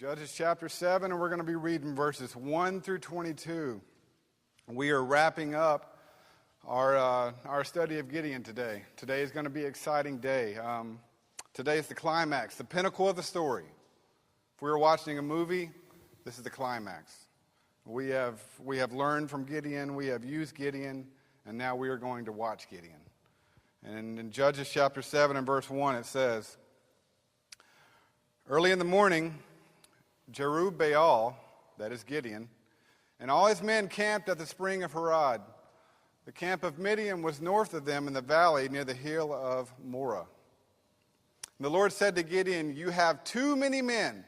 Judges chapter 7, and we're going to be reading verses 1 through 22. We are wrapping up our study of Gideon today. Today is going to be an exciting day. Today is the climax, the pinnacle of the story. If we were watching a movie, this is the climax. We have learned from Gideon, we have used Gideon, and now we are going to watch Gideon. And in Judges chapter 7 and verse 1, it says, "Early in the morning, Jerubbaal," that is Gideon, "and all his men camped at the spring of Harod. The camp of Midian was north of them in the valley near the hill of Moreh. And the Lord said to Gideon, 'You have too many men.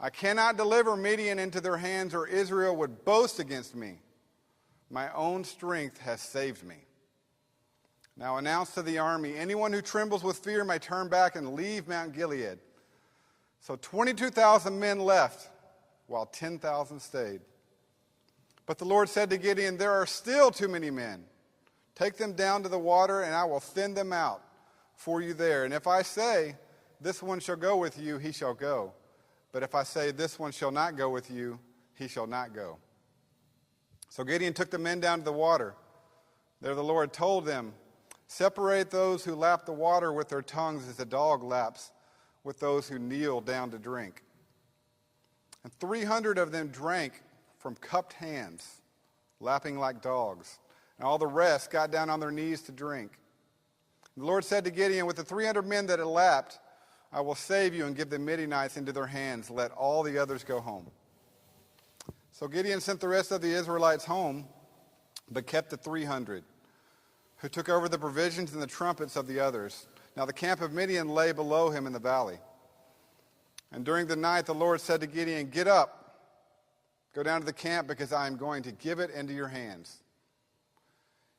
I cannot deliver Midian into their hands, or Israel would boast against me. My own strength has saved me. Now announce to the army, anyone who trembles with fear may turn back and leave Mount Gilead.' So 22,000 men left, while 10,000 stayed. But the Lord said to Gideon, 'There are still too many men. Take them down to the water, and I will thin them out for you there. And if I say, this one shall go with you, he shall go. But if I say, this one shall not go with you, he shall not go.' So Gideon took the men down to the water. There the Lord told them, 'Separate those who lap the water with their tongues as a dog laps with those who kneel down to drink.' And 300 of them drank from cupped hands, lapping like dogs. And all the rest got down on their knees to drink. And the Lord said to Gideon, 'With the 300 men that had lapped, I will save you and give the Midianites into their hands. Let all the others go home.' So Gideon sent the rest of the Israelites home, but kept the 300, who took over the provisions and the trumpets of the others. Now the camp of Midian lay below him in the valley. And during the night the Lord said to Gideon, 'Get up, go down to the camp, because I am going to give it into your hands.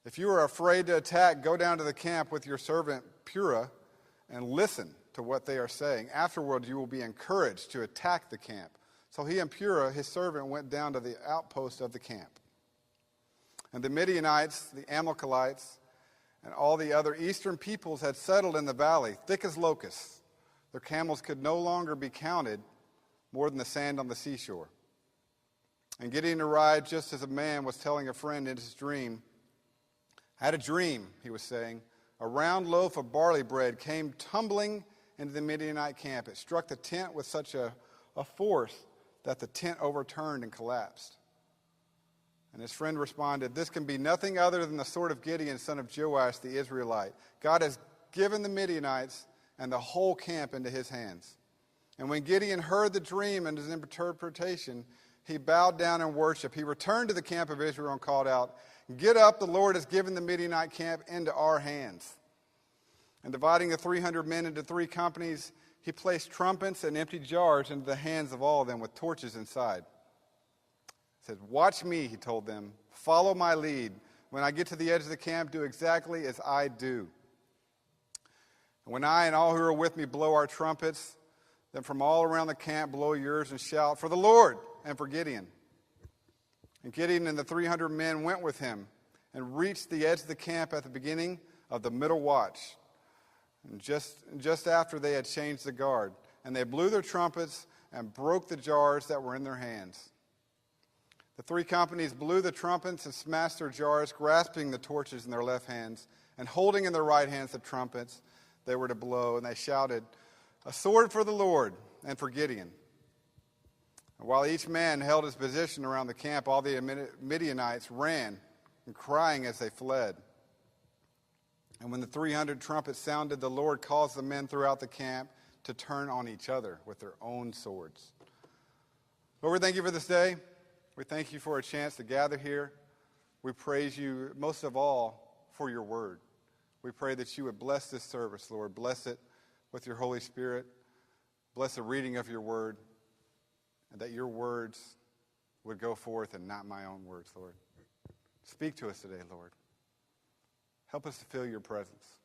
If you are afraid to attack, go down to the camp with your servant Purah and listen to what they are saying. Afterward you will be encouraged to attack the camp.' So he and Purah, his servant, went down to the outpost of the camp. And the Midianites, the Amalekites, and all the other eastern peoples had settled in the valley, thick as locusts. Their camels could no longer be counted, more than the sand on the seashore. And Gideon arrived just as a man was telling a friend in his dream. 'I had a dream,' he was saying. 'A round loaf of barley bread came tumbling into the Midianite camp. It struck the tent with such a force that the tent overturned and collapsed.' And his friend responded, 'This can be nothing other than the sword of Gideon, son of Joash the Israelite. God has given the Midianites and the whole camp into his hands.' And when Gideon heard the dream and his interpretation, he bowed down and worshiped. He returned to the camp of Israel and called out, 'Get up, the Lord has given the Midianite camp into our hands.' And dividing the 300 men into 3 companies, he placed trumpets and empty jars into the hands of all of them with torches inside. He said, 'Watch me,' he told them. 'Follow my lead. When I get to the edge of the camp, do exactly as I do. And when I and all who are with me blow our trumpets, then from all around the camp blow yours and shout, for the Lord and for Gideon.' And Gideon and the 300 men went with him and reached the edge of the camp at the beginning of the middle watch, and just after they had changed the guard. And they blew their trumpets and broke the jars that were in their hands. The 3 companies blew the trumpets and smashed their jars, grasping the torches in their left hands and holding in their right hands the trumpets they were to blow. And they shouted, 'A sword for the Lord and for Gideon.' And while each man held his position around the camp, all the Midianites ran and crying as they fled. And when the 300 trumpets sounded, the Lord caused the men throughout the camp to turn on each other with their own swords." Lord, we thank you for this day. We thank you for a chance to gather here. We praise you most of all for your word. We pray that you would bless this service, Lord. Bless it with your Holy Spirit. Bless the reading of your word, and that your words would go forth and not my own words, Lord. Speak to us today, Lord. Help us to feel your presence.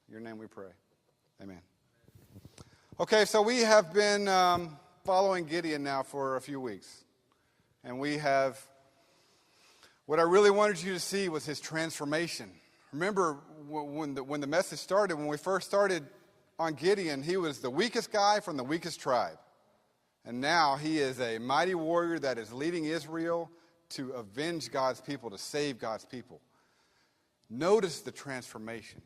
In your name we pray. Amen. Okay, so we have been following Gideon now for a few weeks. And what I really wanted you to see was his transformation. Remember when the message started, when we first started on Gideon, he was the weakest guy from the weakest tribe. And now he is a mighty warrior that is leading Israel to avenge God's people, to save God's people. Notice the transformation.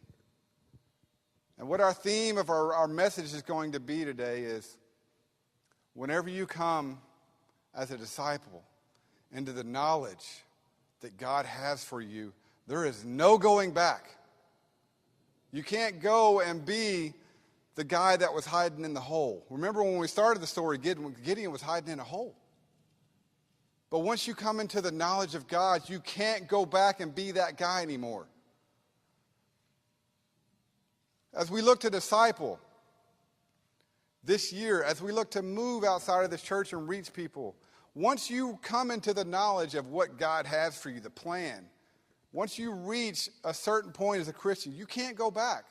And what our theme of our message is going to be today is, whenever you come as a disciple into the knowledge that God has for you, there is no going back. You can't go and be the guy that was hiding in the hole. Remember when we started the story, Gideon was hiding in a hole. But once you come into the knowledge of God, you can't go back and be that guy anymore. As we look to disciple this year, as we look to move outside of this church and reach people, once you come into the knowledge of what God has for you, the plan, once you reach a certain point as a Christian, you can't go back.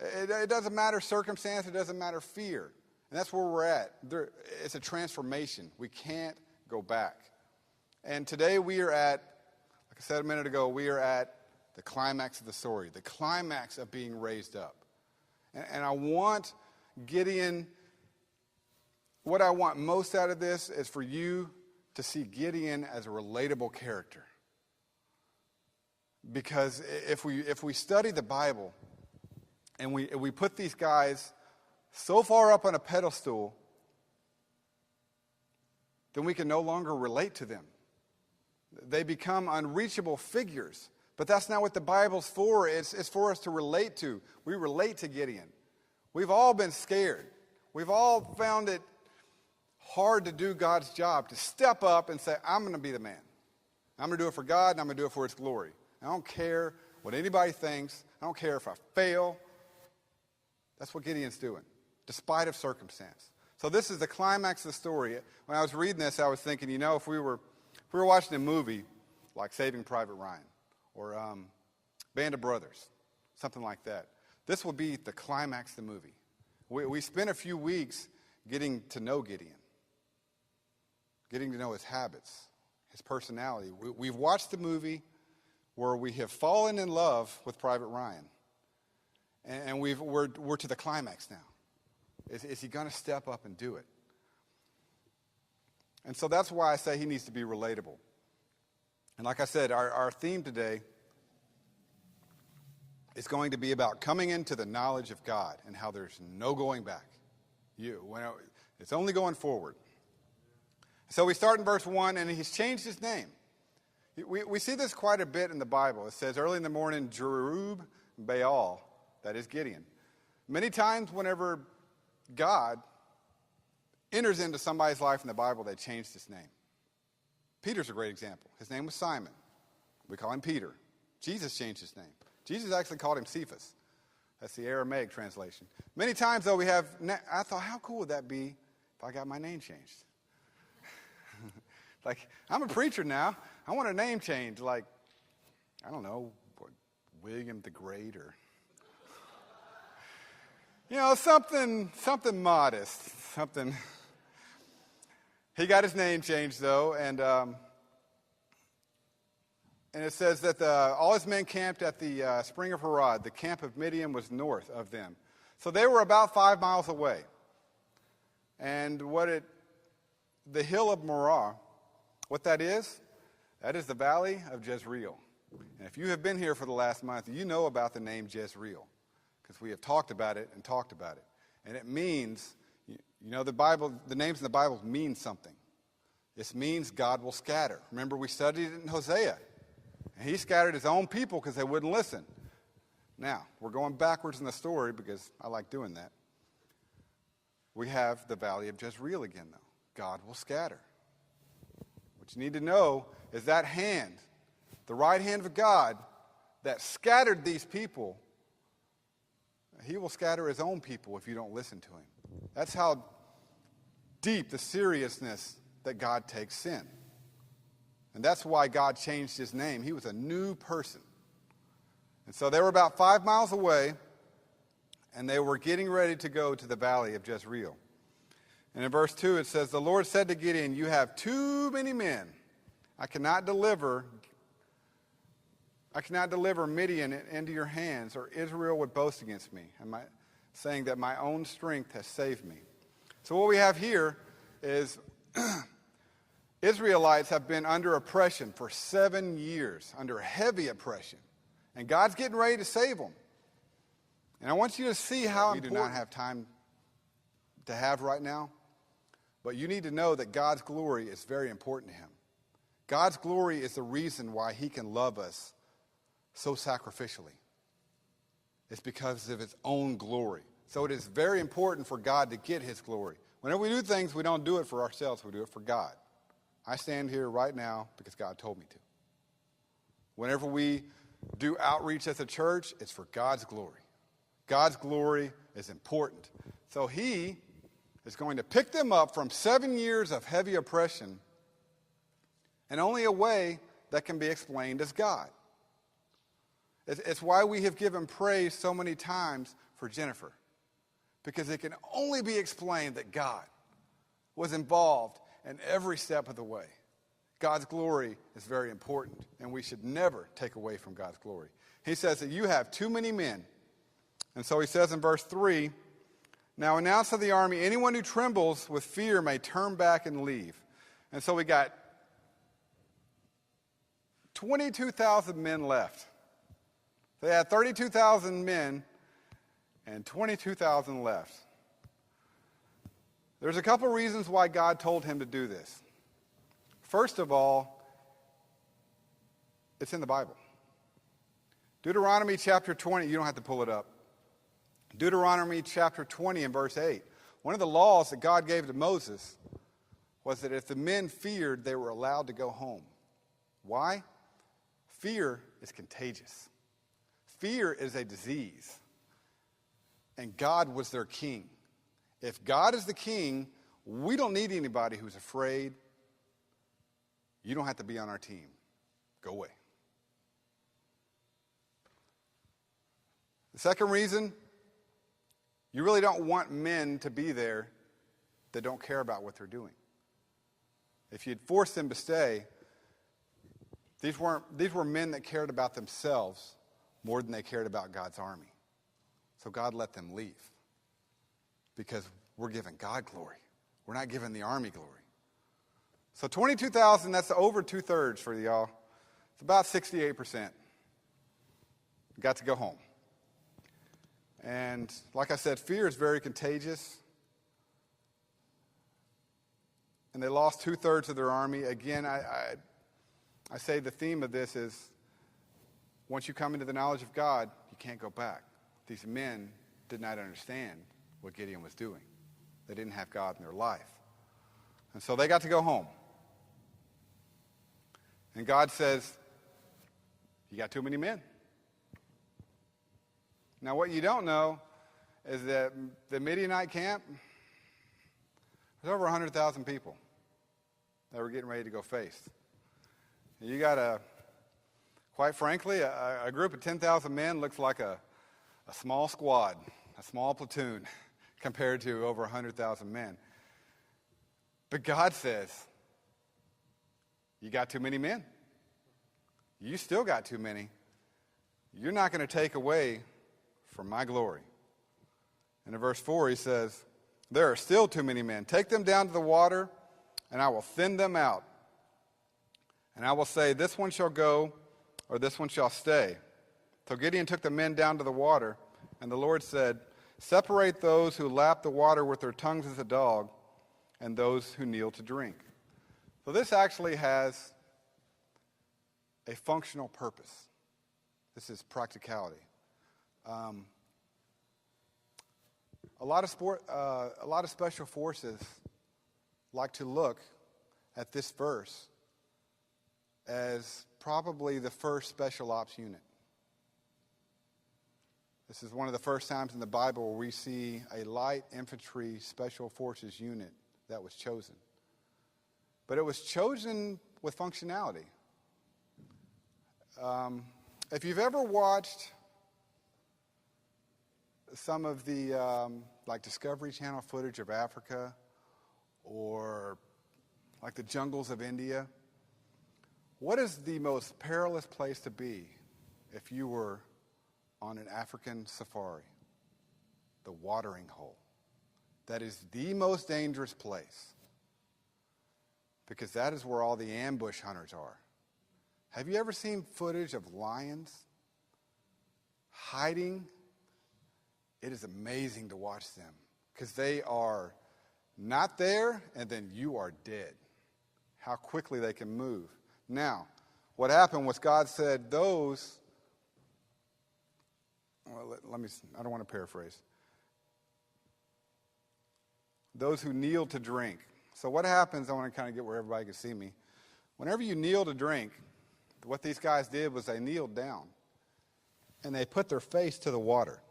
It doesn't matter circumstance, it doesn't matter fear. And that's where we're at. It's a transformation. We can't go back. And today we are at, like I said a minute ago, we are at the climax of the story, the climax of being raised up. And I want Gideon, what I want most out of this is for you to see Gideon as a relatable character. Because if we study the Bible and we put these guys so far up on a pedestal, then we can no longer relate to them. They become unreachable figures. But that's not what the Bible's for. It's for us to relate to. We relate to Gideon. We've all been scared. We've all found it hard to do God's job, to step up and say, I'm going to be the man. I'm going to do it for God, and I'm going to do it for His glory. I don't care what anybody thinks. I don't care if I fail. That's what Gideon's doing, despite of circumstance. So this is the climax of the story. When I was reading this, I was thinking, if we were watching a movie like Saving Private Ryan or Band of Brothers, something like that, this will be the climax of the movie. We spent a few weeks getting to know Gideon, getting to know his habits, his personality. We've watched the movie where we have fallen in love with Private Ryan. And we're to the climax now. Is he going to step up and do it? And so that's why I say he needs to be relatable. And like I said, our theme today is going to be about coming into the knowledge of God and how there's no going back. It's only going forward. So we start in verse 1, and he's changed his name. We see this quite a bit in the Bible. It says, early in the morning, Jerub-Baal, that is Gideon. Many times whenever God enters into somebody's life in the Bible, they changed his name. Peter's a great example. His name was Simon. We call him Peter. Jesus changed his name. Jesus actually called him Cephas. That's the Aramaic translation. Many times, though, I thought, how cool would that be if I got my name changed? Like, I'm a preacher now. I want a name change, like, I don't know, William the Great or, something modest, something. He got his name changed, though, and it says that all his men camped at the spring of Harod. The camp of Midian was north of them. So they were about 5 miles away. And the hill of Morah, what that is the valley of Jezreel. And if you have been here for the last month, you know about the name Jezreel, because we have talked about it. And it means, the names in the Bible mean something. This means God will scatter. Remember, we studied it in Hosea. And he scattered his own people because they wouldn't listen. Now, we're going backwards in the story because I like doing that. We have the valley of Jezreel again, though. God will scatter. What you need to know is that hand, the right hand of God that scattered these people, he will scatter his own people if you don't listen to him. That's how deep the seriousness that God takes sin. And that's why God changed his name. He was a new person. And so they were about 5 miles away, and they were getting ready to go to the valley of Jezreel. And in verse 2 it says, the Lord said to Gideon, you have too many men. I cannot deliver Midian into your hands, or Israel would boast against me, saying that my own strength has saved me. So what we have here is Israelites have been under oppression for 7 years, under heavy oppression. And God's getting ready to save them. And I want you to see how we do not have time to have right now. But you need to know that God's glory is very important to him. God's glory is the reason why he can love us so sacrificially. It's because of his own glory. So it is very important for God to get his glory. Whenever we do things, we don't do it for ourselves, we do it for God. I stand here right now because God told me to. Whenever we do outreach as a church, it's for God's glory. God's glory is important. So he is going to pick them up from 7 years of heavy oppression, and only a way that can be explained as God. It's why we have given praise so many times for Jennifer, because it can only be explained that God was involved in every step of the way. God's glory is very important, and we should never take away from God's glory. He says that you have too many men. And so he says in verse 3, now announce to the army, anyone who trembles with fear may turn back and leave. And so we got 22,000 men left. They had 32,000 men and 22,000 left. There's a couple reasons why God told him to do this. First of all, it's in the Bible. Deuteronomy chapter 20, you don't have to pull it up. Deuteronomy chapter 20 and verse 8. One of the laws that God gave to Moses was that if the men feared, they were allowed to go home. Why? Fear is contagious. Fear is a disease. And God was their king. If God is the king, we don't need anybody who's afraid. You don't have to be on our team. Go away. The second reason, you really don't want men to be there that don't care about what they're doing. If you'd force them to stay, these were men that cared about themselves more than they cared about God's army. So God let them leave because we're giving God glory. We're not giving the army glory. So 22,000, that's over 2/3 for y'all. It's about 68%. Got to go home. And like I said, fear is very contagious. And they lost 2/3 of their army. Again, I say the theme of this is once you come into the knowledge of God, you can't go back. These men did not understand what Gideon was doing. They didn't have God in their life. And so they got to go home. And God says, you got too many men. Now what you don't know is that the Midianite camp, there's over 100,000 people that were getting ready to go face. You got quite frankly, a group of 10,000 men looks like a small squad, a small platoon compared to over 100,000 men. But God says, you got too many men. You still got too many. You're not going to take away from my glory. And in verse 4 he says, there are still too many men. Take them down to the water, and I will thin them out. And I will say, this one shall go, or this one shall stay. So Gideon took the men down to the water, and the Lord said, separate those who lap the water with their tongues as a dog, and those who kneel to drink. So this actually has a functional purpose. This is practicality. A lot of special forces like to look at this verse as probably the first special ops unit. This is one of the first times in the Bible where we see a light infantry special forces unit that was chosen. But it was chosen with functionality. If you've ever watched some of the like Discovery Channel footage of Africa or like the jungles of India, what is the most perilous place to be if you were on an African safari? The watering hole. that is the most dangerous place, because that is where all the ambush hunters are. Have you ever seen footage of lions hiding? It is amazing to watch them, because they are not there, and then you are dead. How quickly they can move. Now, what happened was God said I don't want to paraphrase. Those who kneel to drink. So what happens, I want to kind of get where everybody can see me. Whenever you kneel to drink, what these guys did was they kneeled down, and they put their face to the water.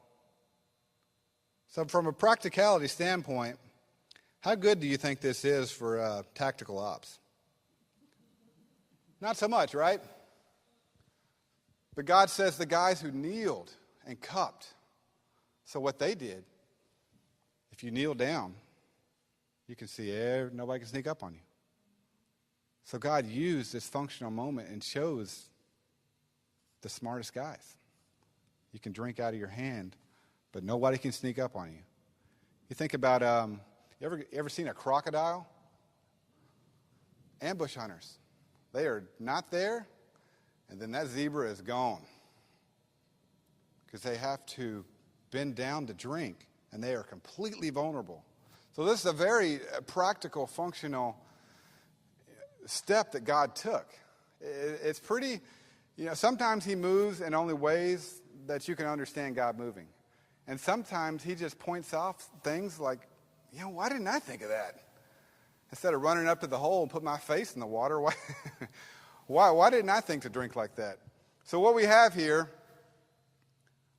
So from a practicality standpoint, how good do you think this is for tactical ops? Not so much, right? But God says the guys who kneeled and cupped. So what they did, if you kneel down, you can see nobody can sneak up on you. So God used this functional moment and chose the smartest guys. You can drink out of your hand, but nobody can sneak up on you. You think about, you ever seen a crocodile? Ambush hunters. They are not there, and then that zebra is gone, because they have to bend down to drink, and they are completely vulnerable. So this is a very practical, functional step that God took. It's pretty, sometimes he moves in only ways that you can understand God moving. And sometimes he just points off things like, why didn't I think of that? Instead of running up to the hole and put my face in the water, why didn't I think to drink like that? So what we have here,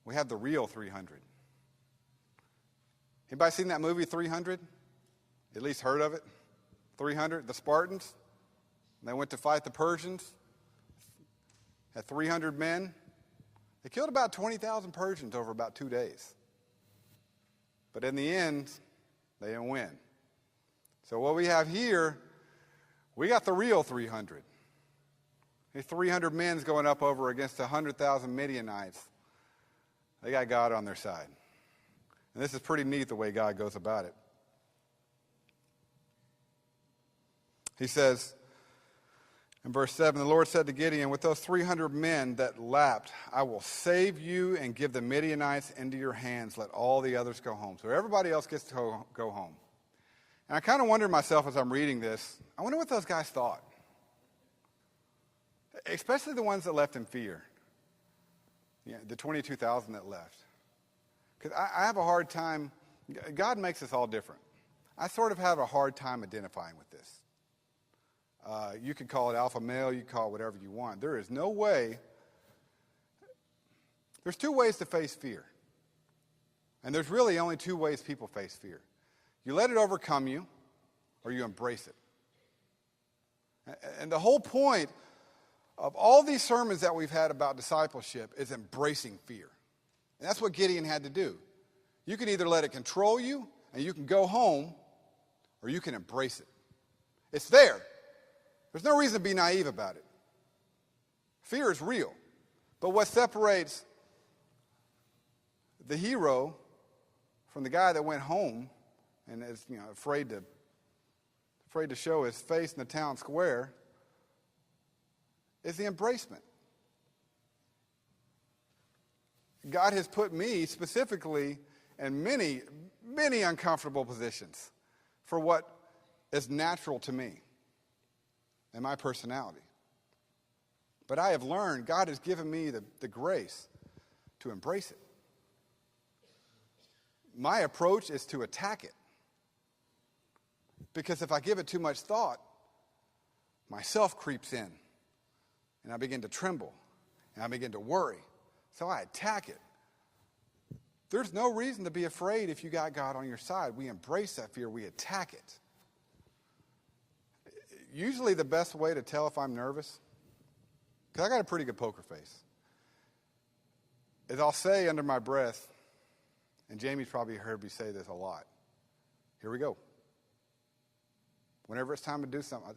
we have the real 300. Anybody seen that movie 300? At least heard of it? 300, the Spartans. They went to fight the Persians. Had 300 men. They killed about 20,000 Persians over about 2 days. But in the end, they didn't win. So what we have here, we got the real 300. These 300 men's going up over against 100,000 Midianites. They got God on their side. And this is pretty neat the way God goes about it. He says in verse 7, the Lord said to Gideon, with those 300 men that lapped, I will save you and give the Midianites into your hands. Let all the others go home. So everybody else gets to go home. And I kind of wondered myself as I'm reading this, I wonder what those guys thought. Especially the ones that left in fear. The 22,000 that left. Because I have a hard time, God makes us all different. I sort of have a hard time identifying with this. You could call it alpha male, you can call it whatever you want. There is no way, there's two ways to face fear. And there's really only two ways people face fear. You let it overcome you, or you embrace it. And the whole point of all these sermons that we've had about discipleship is embracing fear. And that's what Gideon had to do. You can either let it control you, and you can go home, or you can embrace it. It's there. There's no reason to be naive about it. Fear is real. But what separates the hero from the guy that went home and is afraid to show his face in the town square is the embracement. God has put me specifically in many, many uncomfortable positions for what is natural to me and my personality. But I have learned God has given me the grace to embrace it. My approach is to attack it. Because if I give it too much thought, myself creeps in. And I begin to tremble. And I begin to worry. So I attack it. There's no reason to be afraid if you got God on your side. We embrace that fear. We attack it. Usually the best way to tell if I'm nervous, because I got a pretty good poker face, is I'll say under my breath, and Jamie's probably heard me say this a lot, here we go. Whenever it's time to do something,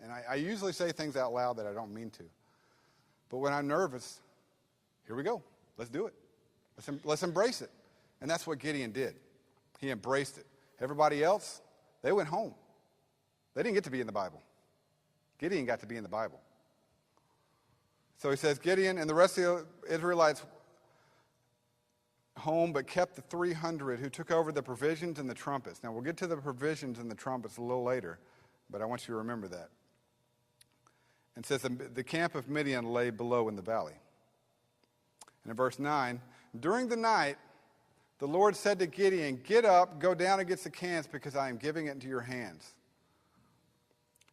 and I usually say things out loud that I don't mean to, but when I'm nervous, here we go. Let's do it. Let's embrace it. And that's what Gideon did. He embraced it. Everybody else, they went home. They didn't get to be in the Bible. Gideon got to be in the Bible. So he says, Gideon and the rest of the Israelites home, but kept the 300 who took over the provisions and the trumpets. Now, we'll get to the provisions and the trumpets a little later, but I want you to remember that. And it says, the camp of Midian lay below in the valley. And in verse 9, during the night, the Lord said to Gideon, get up, go down against the camps, because I am giving it into your hands.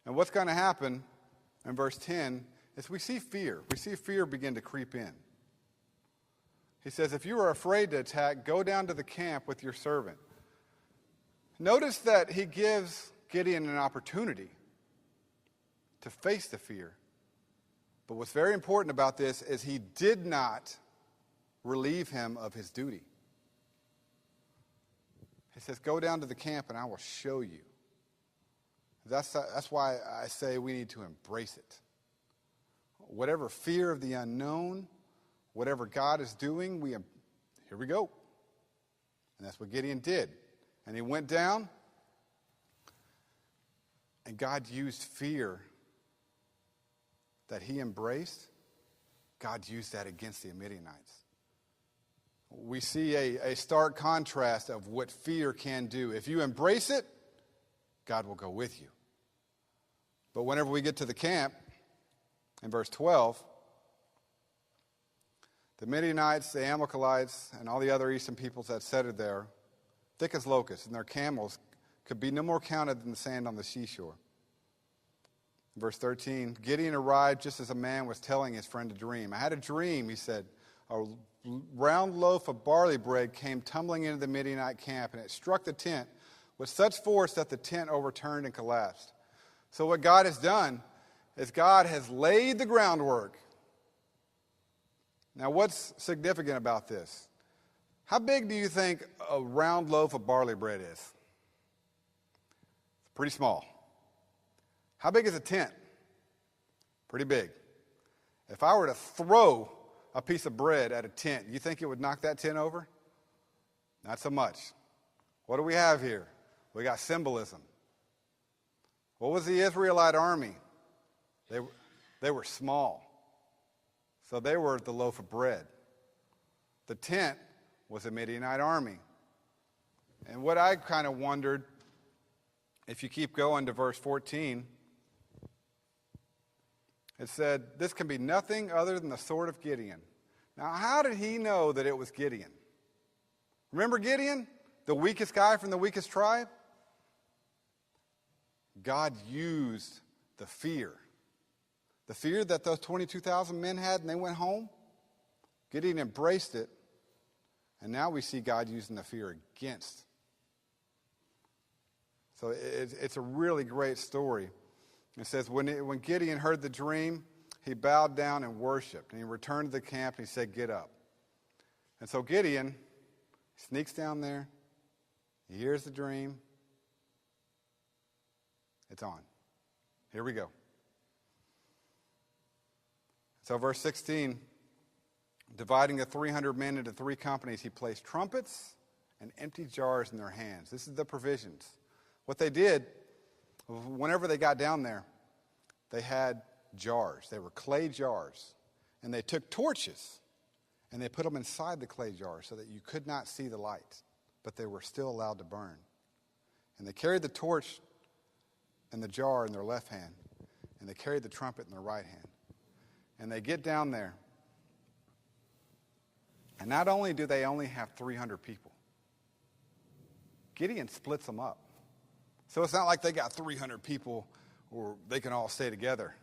And what's going to happen in verse 10 is we see fear. We see fear begin to creep in. He says, if you are afraid to attack, go down to the camp with your servant. Notice that he gives Gideon an opportunity to face the fear. But what's very important about this is he did not relieve him of his duty. He says, go down to the camp and I will show you. That's why I say we need to embrace it. Whatever fear of the unknown, whatever God is doing, here we go. And that's what Gideon did. And he went down, and God used fear that he embraced. God used that against the Midianites. We see a stark contrast of what fear can do. If you embrace it, God will go with you. But whenever we get to the camp, in verse 12, the Midianites, the Amalekites, and all the other eastern peoples that settled there, thick as locusts, and their camels could be no more counted than the sand on the seashore. Verse 13, Gideon arrived just as a man was telling his friend a dream. I had a dream, he said. A round loaf of barley bread came tumbling into the Midianite camp, and it struck the tent with such force that the tent overturned and collapsed. So what God has done is God has laid the groundwork. Now, what's significant about this? How big do you think a round loaf of barley bread is? It's pretty small. How big is a tent? Pretty big. If I were to throw a piece of bread at a tent, you think it would knock that tent over? Not so much. What do we have here? We got symbolism. What was the Israelite army? They were small. So they were the loaf of bread. The tent was a Midianite army. And what I kind of wondered, if you keep going to verse 14, it said, this can be nothing other than the sword of Gideon. Now, how did he know that it was Gideon? Remember Gideon? The weakest guy from the weakest tribe? God used the fear. The fear that those 22,000 men had and they went home. Gideon embraced it. And now we see God using the fear against. So it's a really great story. It says, when Gideon heard the dream, he bowed down and worshiped. And he returned to the camp and he said, get up. And so Gideon sneaks down there. He hears the dream. It's on. Here we go. So verse 16, dividing the 300 men into 3 companies, he placed trumpets and empty jars in their hands. This is the provisions. What they did, whenever they got down there, they had jars. They were clay jars. And they took torches and they put them inside the clay jars so that you could not see the light, but they were still allowed to burn. And they carried the torch and the jar in their left hand, and they carried the trumpet in their right hand. And they get down there, and not only do they only have 300 people, Gideon splits them up. So it's not like they got 300 people or they can all stay together.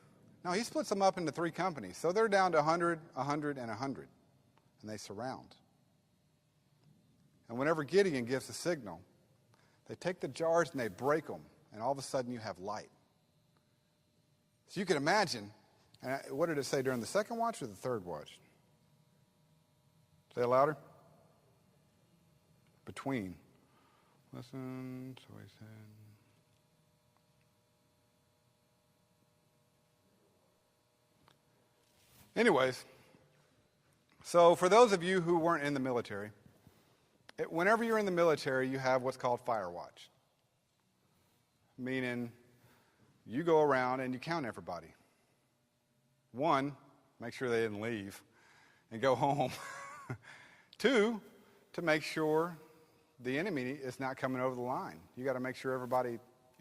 No, he splits them up into 3 companies. So they're down to 100, 100, and 100. And they surround. And whenever Gideon gives the signal, they take the jars and they break them. And all of a sudden you have light. So you can imagine, and what did it say during the second watch or the third watch? Say it louder. Between. Listen, so he said. Anyways, so for those of you who weren't in the military, Whenever you're in the military, you have what's called fire watch, meaning you go around and you count everybody. One, make sure they didn't leave and go home. Two, to make sure the enemy is not coming over the line. You got to make sure everybody,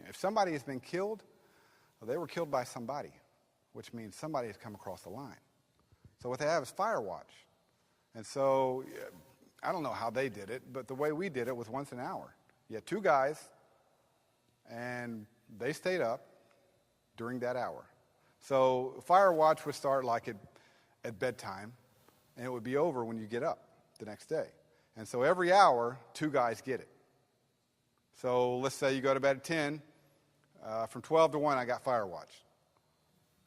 if somebody has been killed, well, they were killed by somebody, which means somebody has come across the line. So what they have is fire watch. And so I don't know how they did it, but the way we did it was once an hour. You had two guys, and they stayed up during that hour. So fire watch would start like at bedtime, and it would be over when you get up the next day. And so every hour, two guys get it. So let's say you go to bed at 10. From 12 to 1, I got fire watch.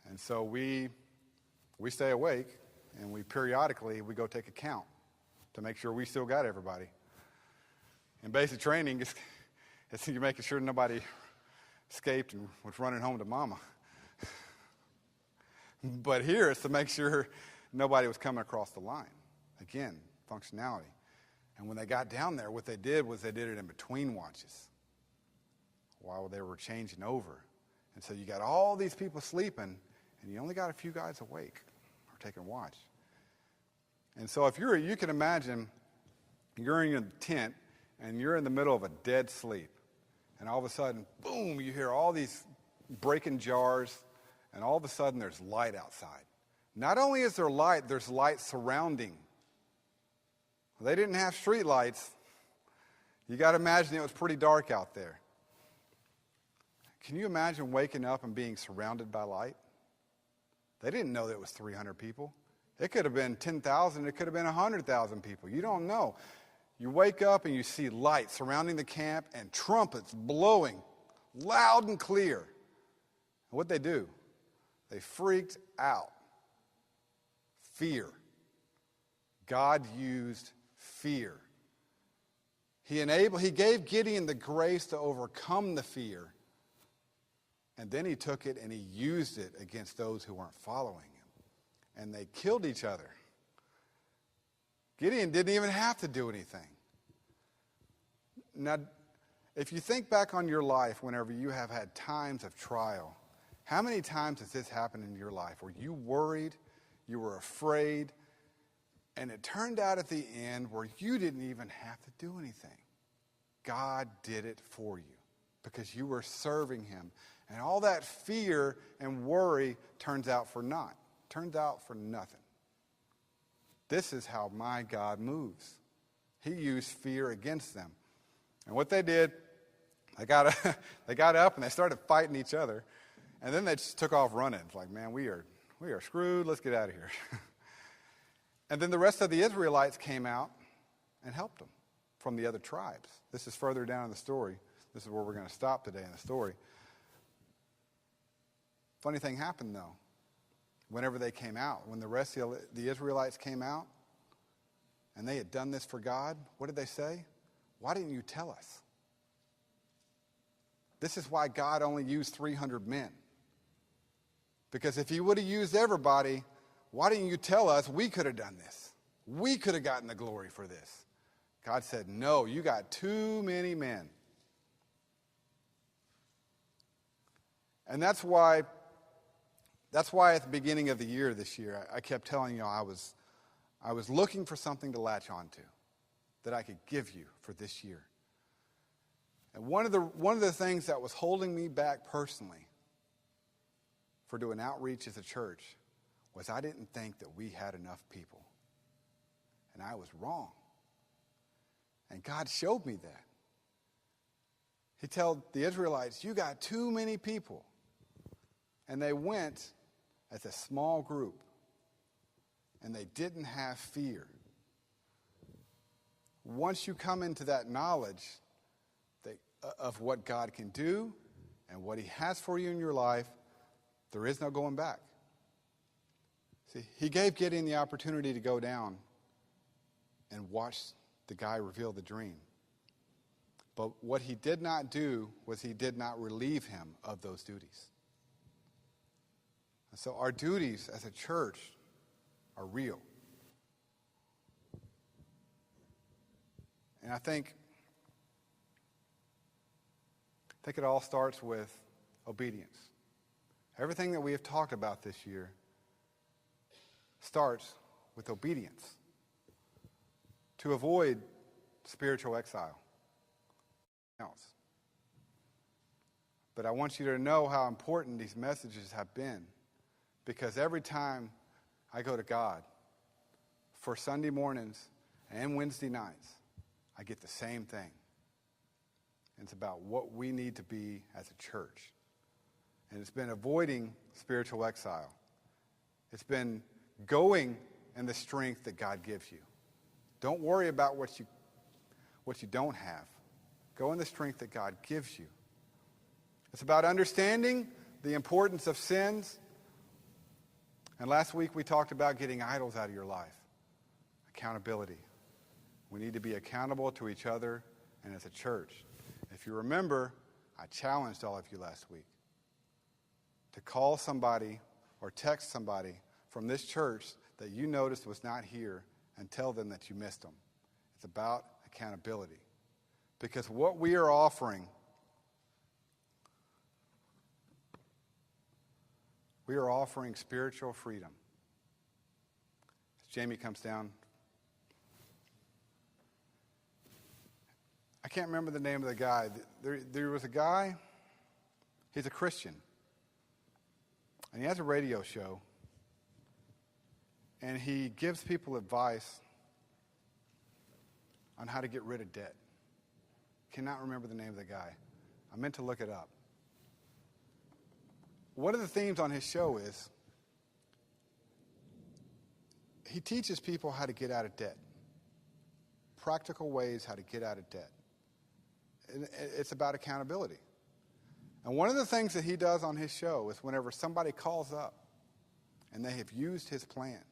And so we stay awake, and we periodically go take a count to make sure we still got everybody. In basic training, it's you're making sure nobody escaped and was running home to mama. But here it's to make sure nobody was coming across the line. Again, functionality. And when they got down there, what they did was they did it in between watches while they were changing over. And so you got all these people sleeping, and you only got a few guys awake or taking watch. And so if you can imagine you're in your tent, and you're in the middle of a dead sleep, and all of a sudden, boom, you hear all these breaking jars, and all of a sudden there's light outside. Not only is there light, there's light surrounding. They didn't have street lights. You got to imagine it was pretty dark out there. Can you imagine waking up and being surrounded by light? They didn't know that it was 300 people. It could have been 10,000. It could have been 100,000 people. You don't know. You wake up and you see light surrounding the camp and trumpets blowing loud and clear. And what'd they do? They freaked out. Fear. God used fear. He gave Gideon the grace to overcome the fear. And then he took it and he used it against those who weren't following him. And they killed each other. Gideon didn't even have to do anything. Now, if you think back on your life whenever you have had times of trial, how many times has this happened in your life where you worried, you were afraid, and it turned out at the end where you didn't even have to do anything? God did it for you because you were serving him. And all that fear and worry turns out for naught. Turns out for nothing. This is how my God moves. He used fear against them. And what they did, they got up and they started fighting each other. And then they just took off running. It's like, man, we are screwed. Let's get out of here. And then the rest of the Israelites came out and helped them from the other tribes. This is further down in the story. This is where we're going to stop today in the story. Funny thing happened, though. Whenever they came out, when the rest of the Israelites came out, and they had done this for God, what did they say? Why didn't you tell us? This is why God only used 300 men. Because if he would have used everybody, why didn't you tell us we could have done this? We could have gotten the glory for this. God said, no, you got too many men. And that's why at the beginning of the year this year, I kept telling you I was looking for something to latch onto that I could give you for this year. And one of the things that was holding me back personally for doing outreach as a church was I didn't think that we had enough people. And I was wrong. And God showed me that. He told the Israelites, you got too many people. And they went as a small group. And they didn't have fear. Once you come into that knowledge of what God can do and what he has for you in your life, there is no going back. See, he gave Gideon the opportunity to go down and watch the guy reveal the dream. But what he did not do was he did not relieve him of those duties. And so our duties as a church are real. And I think it all starts with obedience. Everything that we have talked about this year starts with obedience to avoid spiritual exile. Else. But I want you to know how important these messages have been, because every time I go to God for Sunday mornings and Wednesday nights, I get the same thing. It's about what we need to be as a church. And it's been avoiding spiritual exile. It's been going in the strength that God gives you. Don't worry about what you don't have. Go in the strength that God gives you. It's about understanding the importance of sins. And last week we talked about getting idols out of your life. Accountability. We need to be accountable to each other and as a church. If you remember, I challenged all of you last week to call somebody or text somebody from this church that you noticed was not here and tell them that you missed them. It's about accountability. Because what we are offering, we are offering spiritual freedom. As Jamie comes down, I can't remember the name of the guy. There was a guy, he's a Christian, and he has a radio show, and he gives people advice on how to get rid of debt. Cannot remember the name of the guy. I meant to look it up. One of the themes on his show is he teaches people how to get out of debt. Practical ways how to get out of debt. It's about accountability. And one of the things that he does on his show is whenever somebody calls up and they have used his plan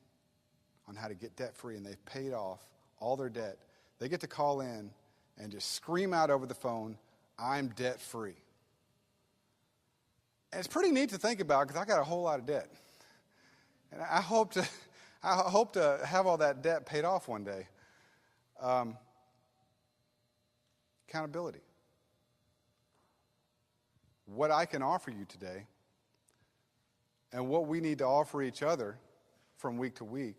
on how to get debt-free and they've paid off all their debt, they get to call in and just scream out over the phone, "I'm debt-free." And it's pretty neat to think about because I got a whole lot of debt. And I hope to have all that debt paid off one day. Accountability. What I can offer you today and what we need to offer each other from week to week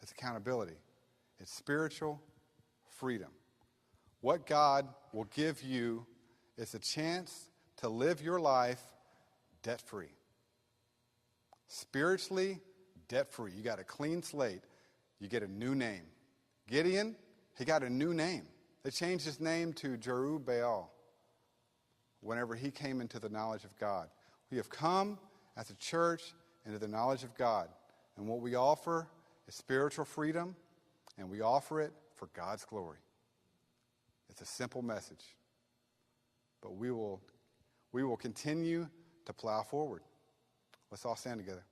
is accountability. It's spiritual freedom. What God will give you is a chance to live your life debt-free. Spiritually debt-free. You got a clean slate. You get a new name. Gideon, he got a new name. They changed his name to Jerubbaal whenever he came into the knowledge of God. We have come as a church into the knowledge of God. And what we offer is spiritual freedom, and we offer it for God's glory. It's a simple message. But we will continue to plow forward. Let's all stand together.